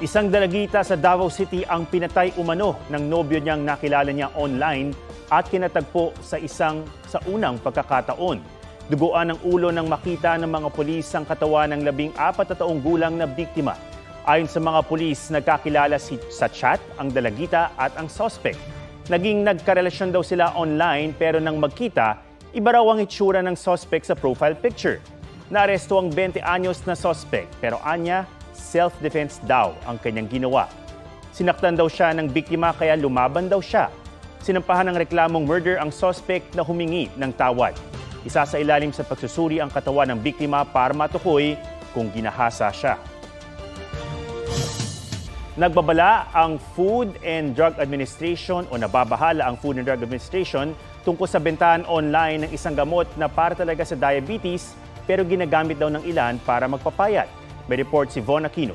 Isang dalagita sa Davao City ang pinatay umano ng nobyo niyang nakilala niya online at kinatagpo sa unang pagkakataon. Duguan ang ulo ng makita ng mga pulis ang katawan ng 14 na taong gulang na biktima. Ayon sa mga pulis, nagkakilala sa chat ang dalagita at ang suspect. Naging nagkarelasyon daw sila online pero nang magkita, iba raw ang itsura ng suspect sa profile picture. Naaresto ang 20 anyos na suspect pero anya, self-defense daw ang kanyang ginawa. Sinaktan daw siya ng biktima kaya lumaban daw siya. Sinampahan ng reklamong murder ang suspect na humingi ng tawad. Isa sa ilalim sa pagsusuri ang katawan ng biktima para matukoy kung ginahasa siya. Nagbabala ang Food and Drug Administration o nababahala ang Food and Drug Administration tungkol sa bentahan online ng isang gamot na para talaga sa diabetes pero ginagamit daw ng ilan para magpapayat. May report si Von Aquino.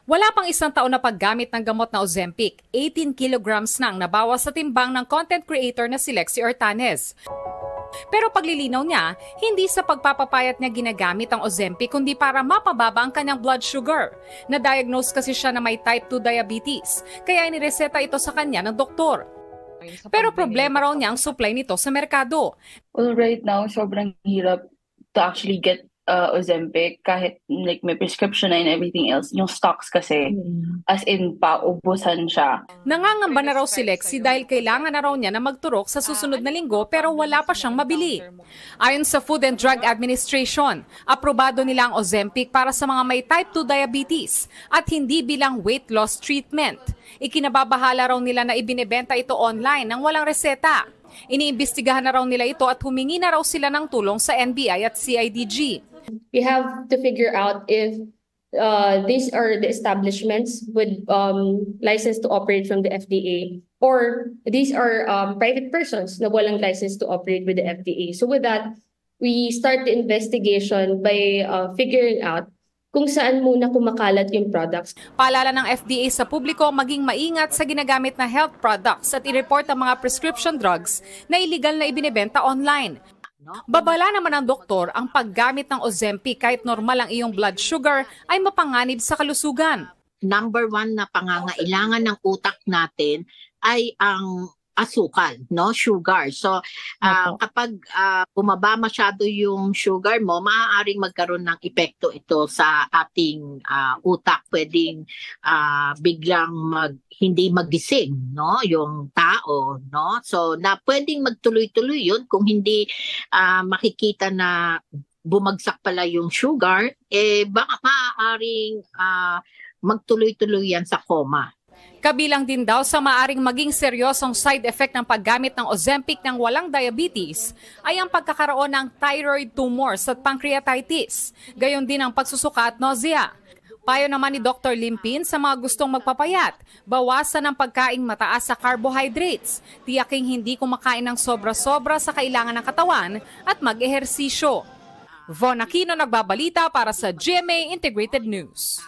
Wala pang isang taon na paggamit ng gamot na Ozempic, 18 kilograms na ang nabawas sa timbang ng content creator na si Lexie Ortanes. Pero paglilinaw niya, hindi sa pagpapapayat niya ginagamit ang Ozempic kundi para mapababa ang kanyang blood sugar. Na-diagnose kasi siya na may type 2 diabetes, kaya inireseta ito sa kanya ng doktor. Pero problema raw niya ang supply nito sa merkado. Well, right now, sobrang hirap to actually get Ozempic kahit like may prescription na and everything else. Yung stocks kasi, as in paubusan siya. Nangangamba na raw si Lexie dahil kailangan na raw niya na magturok sa susunod na linggo pero wala pa siyang mabili. Ayon sa Food and Drug Administration, aprobado nila ang Ozempic para sa mga may type 2 diabetes at hindi bilang weight loss treatment. Ikinababahala raw nila na ibinebenta ito online nang walang reseta. Iniimbestigahan na raw nila ito at humingi na raw sila ng tulong sa NBI at CIDG. We have to figure out if these are the establishments with license to operate from the FDA or these are private persons na walang license to operate with the FDA. So with that, we start the investigation by figuring out kung saan muna kumakalat yung products. Paalala ng FDA sa publiko maging maingat sa ginagamit na health products at i-report ang mga prescription drugs na illegal na ibinebenta online. Babala naman ng doktor ang paggamit ng Ozempic kahit normal ang iyong blood sugar ay mapanganib sa kalusugan. Number 1 na pangangailangan ng utak natin ay ang asukal, no? Sugar. So, kapag bumaba masyado yung sugar mo, maaaring magkaroon ng epekto ito sa ating utak. Pwedeng biglang hindi magising, no? Yung tao, no? So, pwedeng magtuloy-tuloy yun kung hindi makikita na bumagsak pala yung sugar, baka maaaring magtuloy-tuloy yan sa coma. Kabilang din daw sa maaring maging seryosong side effect ng paggamit ng Ozempic ng walang diabetes ay ang pagkakaroon ng thyroid tumors at pancreatitis, gayon din ang pagsusuka at nausea. Payo naman ni Dr. Limpin sa mga gustong magpapayat, bawasan ang pagkaing mataas sa carbohydrates, tiyaking hindi kumakain ng sobra-sobra sa kailangan ng katawan at mag-ehersisyo. Von Aquino nagbabalita para sa GMA Integrated News.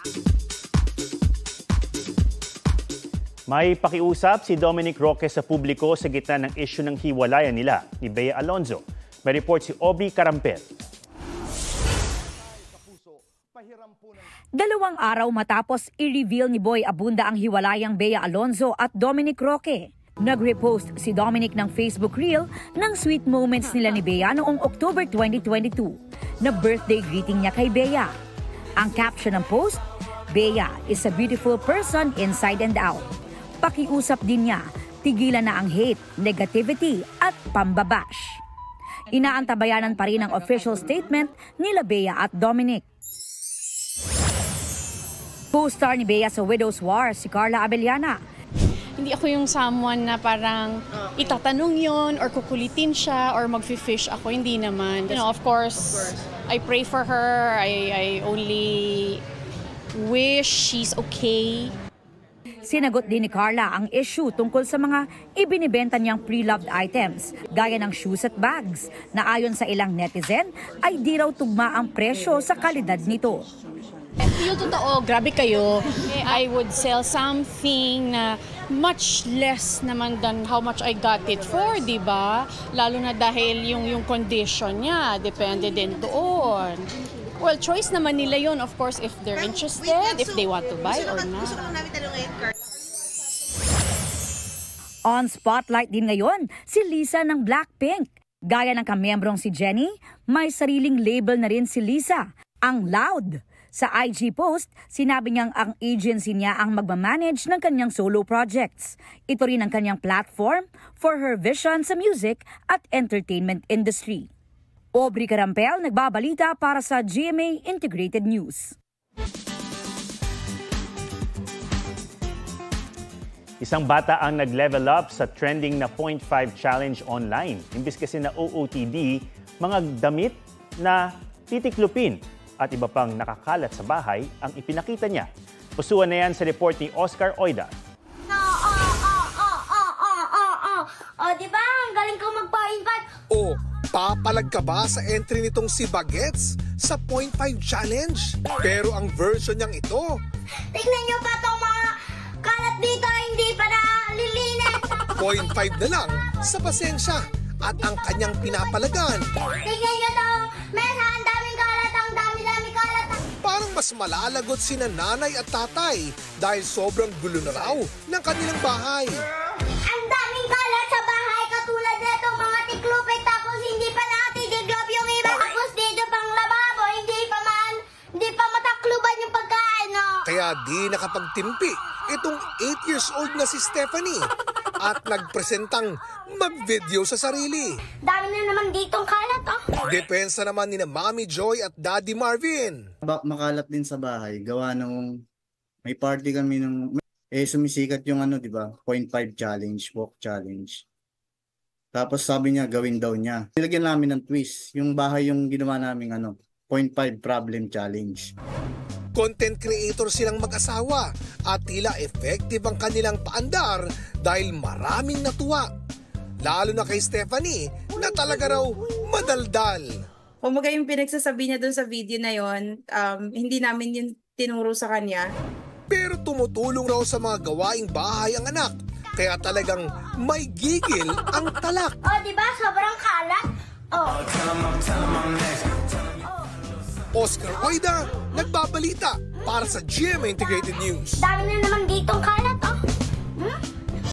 May pakiusap si Dominic Roque sa publiko sa gitna ng issue ng hiwalayan nila ni Bea Alonzo. May report si Obi Carampel. 2 araw matapos i-reveal ni Boy Abunda ang hiwalayang Bea Alonzo at Dominic Roque. Nag-repost si Dominic ng Facebook reel ng sweet moments nila ni Bea noong October 2022 na birthday greeting niya kay Bea. Ang caption ng post, Bea is a beautiful person inside and out. Pakiusap din niya, tigilan na ang hate, negativity at pambabash. Inaantabayanan pa rin ang official statement nila Bea at Dominic. Co-star ni Bea sa Widow's War si Carla Abellana. Hindi ako yung someone na parang itatanong yon or kukulitin siya or mag-fish ako. Hindi naman. You know, of course, I pray for her. I only wish she's okay. Sinagot din ni Carla ang issue tungkol sa mga ibinibenta niyang pre-loved items, gaya ng shoes at bags, na ayon sa ilang netizen ay di raw tugma ang presyo sa kalidad nito. Yung totoo, grabe kayo. I would sell something na much less naman than how much I got it for, di ba? Lalo na dahil yung condition niya, depende din doon. Well, choice naman nila yun, of course, if they're interested, if they want to buy or not. On spotlight din ngayon si Lisa ng Blackpink. Gaya ng kamiyembrong si Jennie, may sariling label na rin si Lisa, ang Loud. Sa IG post, sinabi niyang ang agency niya ang magmamanage ng kanyang solo projects. Ito rin ang kanyang platform for her vision sa music at entertainment industry. Aubrey Carampel, nagbabalita para sa GMA Integrated News. Isang bata ang nag-level up sa trending na 0.5 challenge online. Imbis kasi na OOTD, mga damit na titiklupin at iba pang nakakalat sa bahay ang ipinakita niya. Pusuan na yan sa report ni Oscar Oida. Diba? Ang galing ko mag-0.5. Papalag ka ba sa entry nitong si Bagets sa 0.5 challenge? Pero ang version niyang ito, Tingnan niyo pa itong mga kalat dito, hindi pa nalilinis. 0.5 na lang sa pasensya at ang kanyang pinapalagan. Tingnan niyo itong mesa, ang daming kalat, ang dami-dami kalat. Parang mas malalagot sina nanay at tatay dahil sobrang gulo na raw ng kanilang bahay. Ang daming kalat sa bahay, katulad nito mga tiklupit, tapos hindi pa natitiklop yung iba. Tapos dito pang lababo, hindi pa matakluban yung pagkain, no? Kaya di nakapagtimpi itong 8 years old na si Stephanie at nagpresentang mag-video sa sarili. Dami na naman ditong kalat, oh. Depensa naman ni na Mami Joy at Daddy Marvin. Makalat din sa bahay, gawa nung may party kami nung sumisikat yung 'di ba? 0.5 challenge, walk challenge. Tapos sabi niya gawin daw niya. Nilagyan namin ng twist, yung bahay yung ginawa naming 0.5 problem challenge. Content creator silang mag-asawa at tila effective ang kanilang paandar dahil maraming natuwa. Lalo na kay Stephanie na talaga raw madaldal. Kumbaga yung pinagsasabi niya doon sa video na yon, hindi namin yun tinuro sa kanya. Pero tumutulong raw sa mga gawaing bahay ang anak. Kaya talagang may gigil ang talak. Diba? Sobrang kalat. Oscar Oida, nagbabalita para sa GMA Integrated News. Dami na naman ditong kalat, oh.